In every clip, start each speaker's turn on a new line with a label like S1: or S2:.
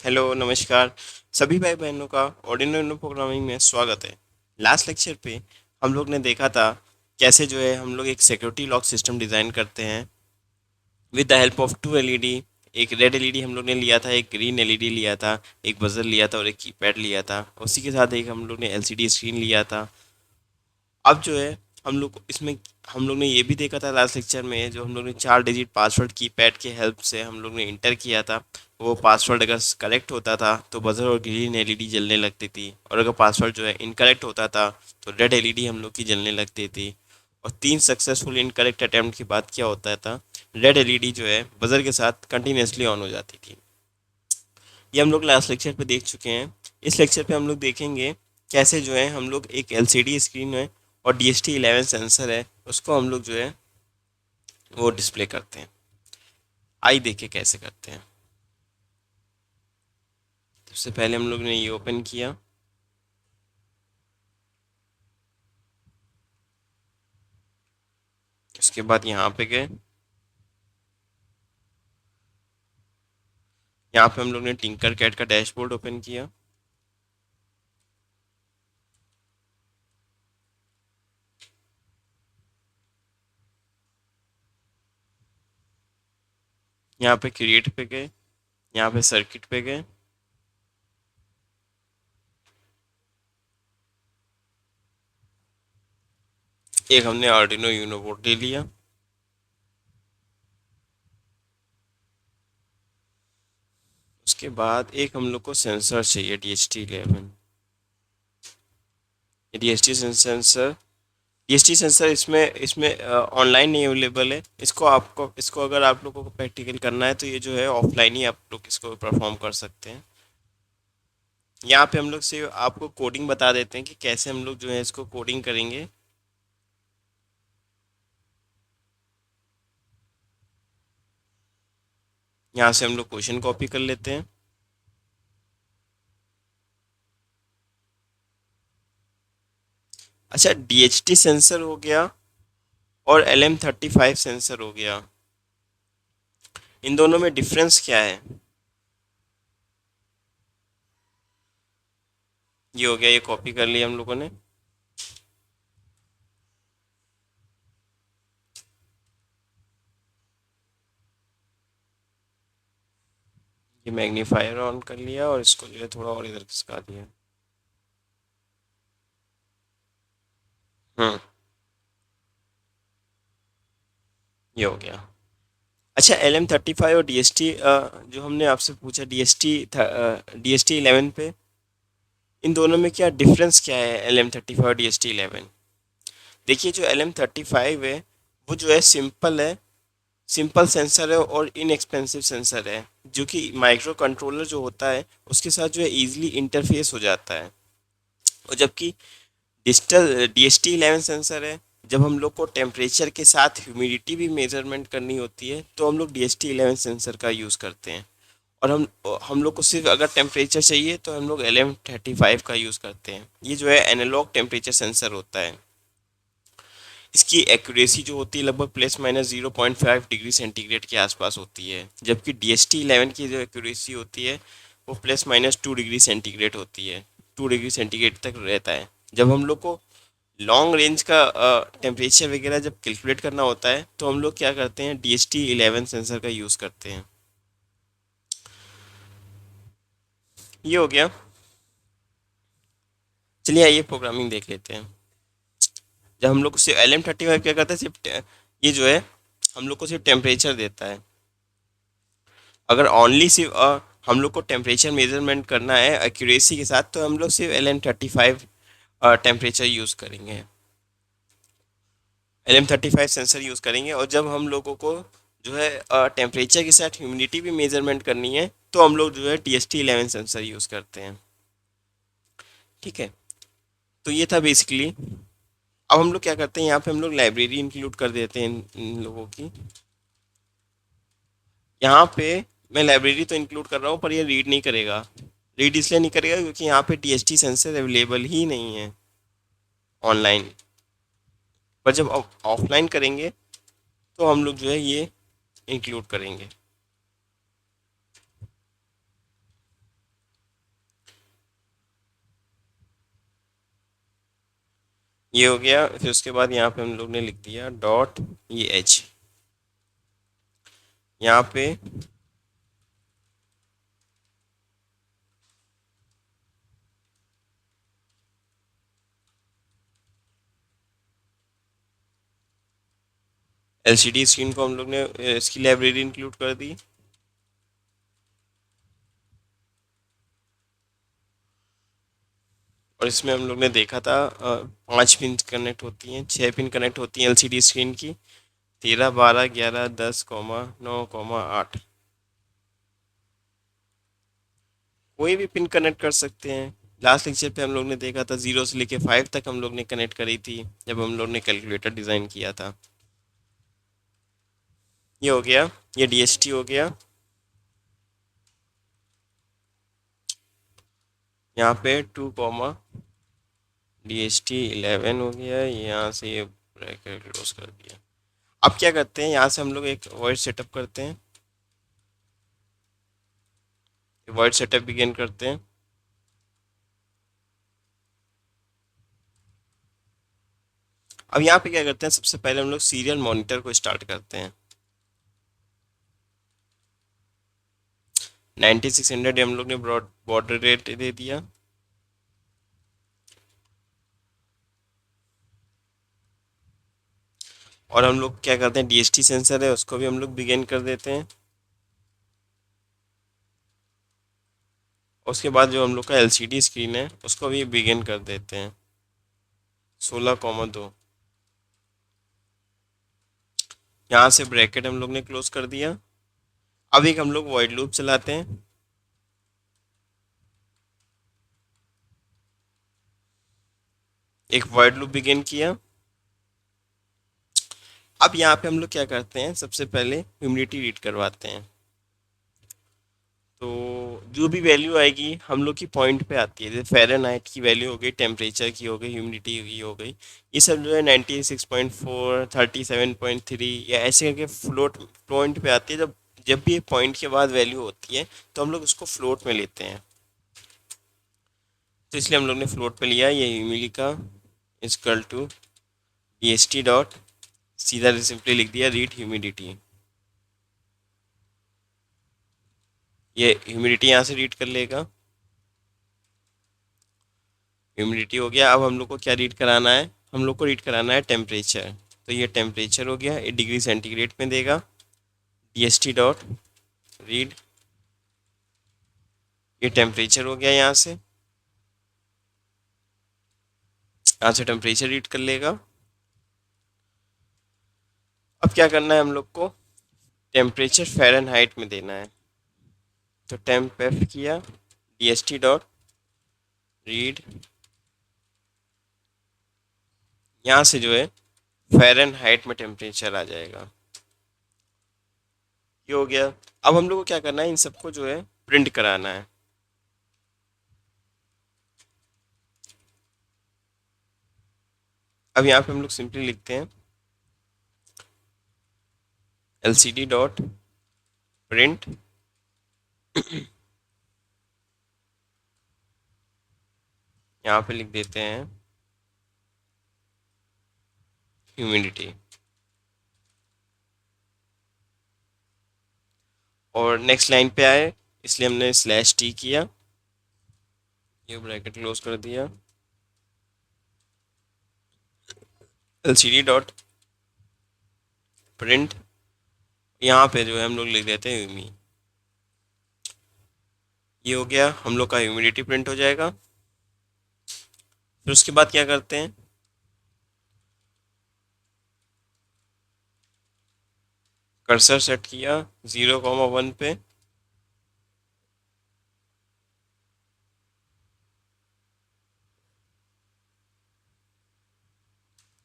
S1: Hello नमस्कार सभी भाई बहनों का ऑर्डिनरी प्रोग्रामिंग में स्वागत है। लास्ट लेक्चर पे हम लोग ने देखा था कैसे जो है हम लोग एक सिक्योरिटी लॉक सिस्टम डिज़ाइन करते हैं with the help of two LED. एक रेड एलईडी हम लोग ने लिया था, एक ग्रीन एलईडी लिया था, एक बजर लिया था और एक कीपैड लिया था। उसी के साथ एक हम लोग ने एलसीडी स्क्रीन लिया था। अब जो है हम लोग इसमें हम लोग ने ये भी देखा था लास्ट लेक्चर में, जो हम लोग ने 4 डिजिट पासवर्ड कीपैड के हेल्प से हम लोग ने इंटर किया था। वो पासवर्ड अगर करेक्ट होता था तो बजर और ग्रीन एलईडी जलने लगती थी, और अगर पासवर्ड जो है इनकरेक्ट होता था तो रेड एलईडी हम लोग की जलने लगती थी। और 3 सक्सेसफुल इनकरेक्ट अटैम्प्ट के बाद क्या होता था, रेड एलईडी जो है बजर के साथ कंटिन्यूसली ऑन हो जाती थी। ये हम लोग लास्ट लेक्चर पे देख चुके हैं। इस लेक्चर पे हम लोग देखेंगे कैसे जो है हम लोग एक एलसीडी स्क्रीन है और DHT11 सेंसर है, उसको हम लोग जो है वो डिस्प्ले करते हैं। आई देखे कैसे करते हैं। सबसे पहले हम लोग ने ये ओपन किया। उसके बाद यहाँ पे गए। यहाँ पे हम लोग ने टिंकर कैट का डैशबोर्ड ओपन किया। यहाँ पे क्रिएट पे गए। यहाँ पे सर्किट पे गए। एक हमने आर्डिनो यूनो बोर्ड ले लिया। उसके बाद एक हम लोग को सेंसर चाहिए DHT11। DHT सेंसर इसमें इसमें ऑनलाइन नहीं अवेलेबल है। इसको अगर आप लोगों को प्रैक्टिकल करना है तो ये जो है ऑफलाइन ही आप लोग इसको परफॉर्म कर सकते हैं। यहाँ पे हम लोग सिर्फ आपको कोडिंग बता देते हैं कि कैसे हम लोग जो है इसको कोडिंग करेंगे। यहाँ से हम लोग क्वेश्चन कॉपी कर लेते हैं। अच्छा, DHT सेंसर हो गया और LM35 सेंसर हो गया। इन दोनों में डिफरेंस क्या है? ये हो गया, ये कॉपी कर लिया हम लोगों ने। ये मैग्नीफायर ऑन कर लिया और इसको जो है थोड़ा और इधर खिसका दिया। हम्म, ये हो गया। अच्छा, LM35 और DHT जो हमने आपसे पूछा DHT11 पे, इन दोनों में क्या डिफरेंस क्या है LM35 और DHT11? देखिए, जो LM35 है वो जो है सिंपल है, सिंपल सेंसर है और इनएक्सपेंसिव सेंसर है, जो कि माइक्रो कंट्रोलर जो होता है उसके साथ जो है इजीली इंटरफेस हो जाता है। और जबकि डिजिटल DHT11 सेंसर है, जब हम लोग को टेम्परेचर के साथ ह्यूमिडिटी भी मेजरमेंट करनी होती है तो हम लोग DHT11 सेंसर का यूज़ करते हैं। और हम लोग को सिर्फ अगर टेम्परेचर चाहिए तो हम लोग LM35 का यूज़ करते हैं। ये जो है एनालॉग टेम्परेचर सेंसर होता है। इसकी एक्यूरेसी जो होती है लगभग ±0.5 डिग्री सेंटीग्रेड के आसपास होती है, जबकि DHT11 की जो एक्यूरेसी होती है वो ±2 डिग्री सेंटीग्रेड होती है। 2 डिग्री सेंटीग्रेड तक रहता है। जब हम लोग को लॉन्ग रेंज का टेम्परेचर वगैरह जब कैलकुलेट करना होता है तो हम लोग क्या करते हैं, DHT11 सेंसर का यूज़ करते हैं। ये हो गया। चलिए आइए प्रोग्रामिंग देख लेते हैं। जब हम लोग को सिर्फ LM35 क्या करता है, ये जो है हम लोग को सिर्फ टेम्परेचर देता है। अगर ओनली सिर्फ हम लोग को टेम्परेचर मेजरमेंट करना है एक्यूरेसी के साथ तो हम लोग सिर्फ LM35 टेम्परेचर यूज़ करेंगे, LM35 सेंसर यूज़ करेंगे। और जब हम लोगों को जो है टेम्परेचर के साथ ह्यूमिडिटी भी मेजरमेंट करनी है तो हम लोग जो है DHT11 सेंसर यूज़ करते हैं। ठीक है, तो ये था बेसिकली। अब हम लोग क्या करते हैं, यहाँ पे हम लोग लाइब्रेरी इंक्लूड कर देते हैं इन लोगों की। यहाँ पे मैं लाइब्रेरी तो इंक्लूड कर रहा हूँ पर ये रीड नहीं करेगा। रीड इसलिए नहीं करेगा क्योंकि यहाँ पे DHT सेंसर अवेलेबल ही नहीं है ऑनलाइन। पर जब ऑफलाइन करेंगे तो हम लोग जो है ये इंक्लूड करेंगे। ये हो गया। फिर उसके बाद यहाँ पे हम लोग ने लिख दिया डॉट ये एच। यहाँ पे एलसीडी स्क्रीन को हम लोग ने इसकी लाइब्रेरी इंक्लूड कर दी। और इसमें हम लोग ने देखा था 5 पिन कनेक्ट होती हैं, 6 पिन कनेक्ट होती हैं एलसीडी स्क्रीन की। 13, 12, 11, 10, 9, 8। कोई भी पिन कनेक्ट कर सकते हैं। लास्ट लेक्चर पे हम लोग ने देखा था 0 से लेके 5 तक हम लोग ने कनेक्ट करी थी जब हम लोग ने कैलकुलेटर डिज़ाइन किया था। ये हो गया, ये डीएसटी हो गया। यहाँ पे 2, DST 11 हो गया। यहाँ से ये ब्रैकेट क्लोज कर दिया। अब क्या करते हैं, यहाँ से हम लोग एक वर्ड सेटअप करते हैं। वर्ड सेटअप बिगिन करते हैं। अब यहाँ पे क्या करते हैं, सबसे पहले हम लोग सीरियल मॉनिटर को स्टार्ट करते हैं। 9600 हम लोग ने बॉर्डर रेट दे दिया। और हम लोग क्या करते हैं, डीएसटी सेंसर है उसको भी हम लोग बिगिन कर देते हैं। उसके बाद जो हम लोग का एलसीडी स्क्रीन है उसको भी बिगिन कर देते हैं 16,2। यहाँ से ब्रैकेट हम लोग ने क्लोज कर दिया। अब एक हम लोग वॉइड लूप चलाते हैं। एक वॉइड लूप बिगिन किया। अब यहाँ पे हम लोग क्या करते हैं, सबसे पहले ह्यूमिडिटी रीड करवाते हैं। तो जो भी वैल्यू आएगी हम लोग की पॉइंट पे आती है, जैसे फ़ारेनहाइट की वैल्यू हो गई, टेम्परेचर की हो गई, ह्यूमिडिटी की हो गई। ये सब जो है 96.4, 37.3 या ऐसे करके फ्लोट पॉइंट पे आती है। जब जब भी पॉइंट के बाद वैल्यू होती है तो हम लोग उसको फ्लोट में लेते हैं। तो इसलिए हम लोग ने फ्लोट पे लिया। ये ह्यूमिडिटी का इजकल टू DST डॉट, सीधा सिंपली लिख दिया रीड ह्यूमिडिटी। ये ह्यूमिडिटी यहाँ से रीड कर लेगा। ह्यूमिडिटी हो गया। अब हम लोग को क्या रीड कराना है, हम लोग को रीड कराना है टेम्परेचर। तो ये टेम्परेचर हो गया, ये डिग्री सेंटीग्रेड में देगा। DST डॉट रीड, ये टेम्परेचर हो गया। यहाँ से टेम्परेचर रीड कर लेगा। अब क्या करना है हम लोग को, टेम्परेचर फ़ारेनहाइट में देना है। तो टेम्प एफ किया, DST डॉट रीड, यहाँ से जो है फ़ारेनहाइट में टेम्परेचर आ जाएगा। ये हो गया। अब हम लोग को क्या करना है, इन सबको जो है प्रिंट कराना है। अब यहाँ पे हम लोग सिंपली लिखते हैं LCD डॉट प्रिंट, यहाँ पे लिख देते हैं ह्यूमिडिटी। और नेक्स्ट लाइन पे आए इसलिए हमने /t किया, ये ब्रैकेट क्लोज कर दिया। LCD डॉट प्रिंट, यहाँ पे जो है हम लोग लिख देते हैं ह्यूमी। ये हो गया, हम लोग का ह्यूमिडिटी प्रिंट हो जाएगा। फिर उसके बाद क्या करते हैं, कर्सर सेट किया 0,1 पे।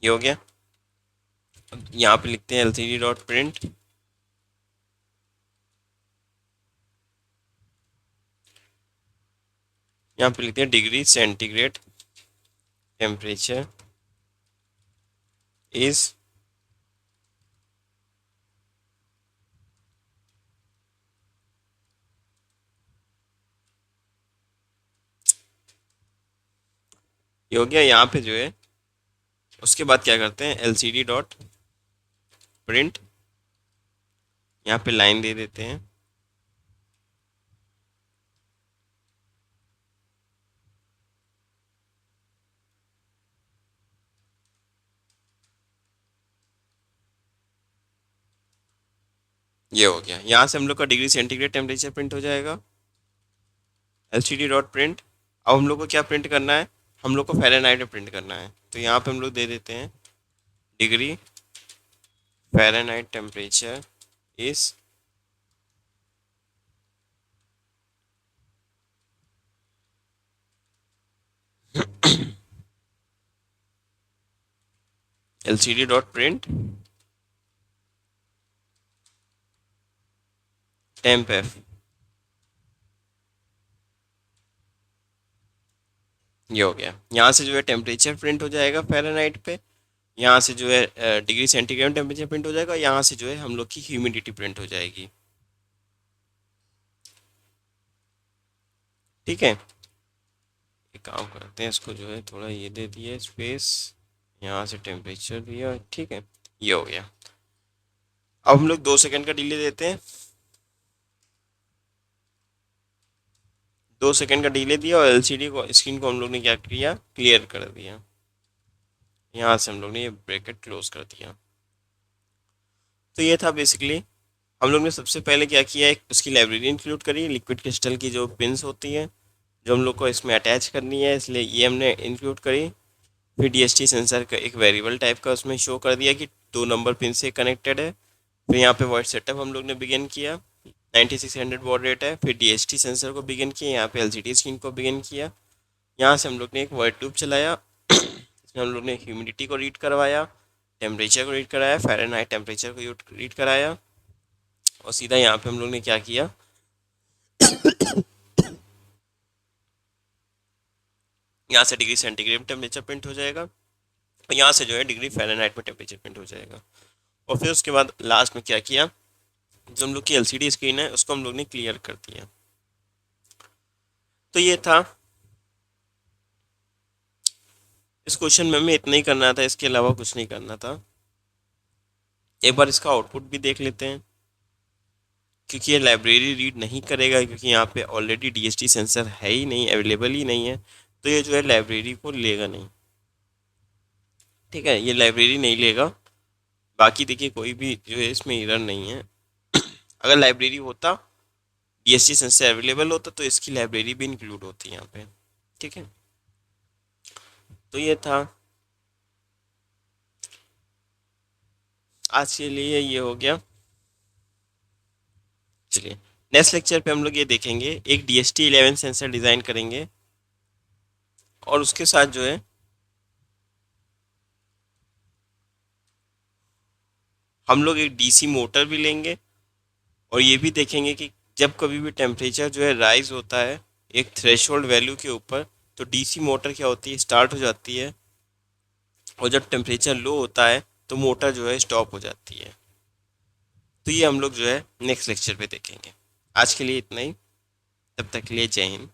S1: ये हो गया। अब यहाँ पे लिखते हैं LCD डॉट प्रिंट, यहाँ पे लिखते हैं डिग्री सेंटीग्रेड टेम्परेचर इज, ये हो गया। यहाँ पे जो है उसके बाद क्या करते हैं, एलसीडी डॉट प्रिंट, यहाँ पे लाइन दे देते हैं। ये हो गया, यहाँ से हम लोग का डिग्री सेंटीग्रेड टेम्परेचर प्रिंट हो जाएगा, एलसीडी डॉट प्रिंट। अब हम लोग को क्या प्रिंट करना है, हम लोग को फ़ारेनहाइट में प्रिंट करना है, तो यहाँ पे हम लोग दे देते हैं डिग्री फ़ारेनहाइट टेम्परेचर इस LCD dot print temp F. ये हो गया, यहाँ से जो है टेम्परेचर प्रिंट हो जाएगा फ़ारेनहाइट पे, यहाँ से जो है डिग्री सेंटीग्रेड टेम्परेचर प्रिंट हो जाएगा, यहाँ से जो है हम लोग की ह्यूमिडिटी प्रिंट हो जाएगी। ठीक है, एक काम करते हैं, इसको जो है थोड़ा ये दे दिया स्पेस, यहाँ से टेम्परेचर दिया, ठीक है, ये हो गया। अब हम लोग 2 सेकंड का डिले देते हैं, 2 सेकंड का डिले दिया और एलसीडी को स्क्रीन को हम लोग ने क्या किया, क्लियर कर दिया। यहाँ से हम लोग ने ये ब्रैकेट क्लोज कर दिया। तो ये था बेसिकली, हम लोग ने सबसे पहले क्या किया, एक उसकी लाइब्रेरी इंक्लूड करी, लिक्विड क्रिस्टल की जो पिंस होती हैं जो हम लोग को इसमें अटैच करनी है, इसलिए ये हमने इंक्लूड करी। फिर डीएसटी सेंसर का एक वेरिएबल टाइप का उसमें शो कर दिया कि 2 नंबर पिन से कनेक्टेड है। फिर यहाँ पे वर्ड सेटअप हम लोग ने बिगिन किया, 9600 बॉड रेट है। फिर डीएसटी सेंसर को बिगिन किया, यहाँ पे एलसीडी स्क्रीन को बिगिन किया। यहाँ से हम लोग ने एक वर्ड ट्यूब चलाया, इसमें हम लोग ने ह्यूमिडिटी को रीड करवाया, टेम्परेचर को रीड कराया, फ़ारेनहाइट टेम्परेचर को रीड कराया, और सीधा यहाँ पे हम लोग ने क्या किया, यहाँ से डिग्री सेंटीग्रेड टेम्परेचर प्रिंट हो जाएगा, और यहाँ से जो है डिग्री फ़ारेनहाइट में टेम्परेचर प्रिंट हो जाएगा। और फिर उसके बाद लास्ट में क्या किया, जो हम लोग की एलसीडी स्क्रीन है उसको हम लोग ने क्लियर कर दिया। तो ये था, इस क्वेश्चन में हमें इतना ही करना था, इसके अलावा कुछ नहीं करना था। एक बार इसका आउटपुट भी देख लेते हैं, क्योंकि ये लाइब्रेरी रीड नहीं करेगा, क्योंकि यहाँ पे ऑलरेडी डीएसटी सेंसर है ही नहीं, अवेलेबल ही नहीं है, तो ये जो है लाइब्रेरी को लेगा नहीं। ठीक है, ये लाइब्रेरी नहीं लेगा। बाकी देखिए कोई भी जो है इसमें एरर नहीं है। अगर लाइब्रेरी होता, डीएसटी सेंसर अवेलेबल होता, तो इसकी लाइब्रेरी भी इंक्लूड होती है यहाँ पे। ठीक है, तो ये था आज के लिए, ये हो गया। चलिए नेक्स्ट लेक्चर पे हम लोग ये देखेंगे, एक DST11 सेंसर डिज़ाइन करेंगे, और उसके साथ जो है हम लोग एक डीसी मोटर भी लेंगे, और ये भी देखेंगे कि जब कभी भी टेम्परेचर जो है राइज होता है एक थ्रेशोल्ड वैल्यू के ऊपर, तो डीसी मोटर क्या होती है, स्टार्ट हो जाती है, और जब टेम्परेचर लो होता है तो मोटर जो है स्टॉप हो जाती है। तो ये हम लोग जो है नेक्स्ट लेक्चर पे देखेंगे। आज के लिए इतना ही, तब तक के लिए जय हिंद।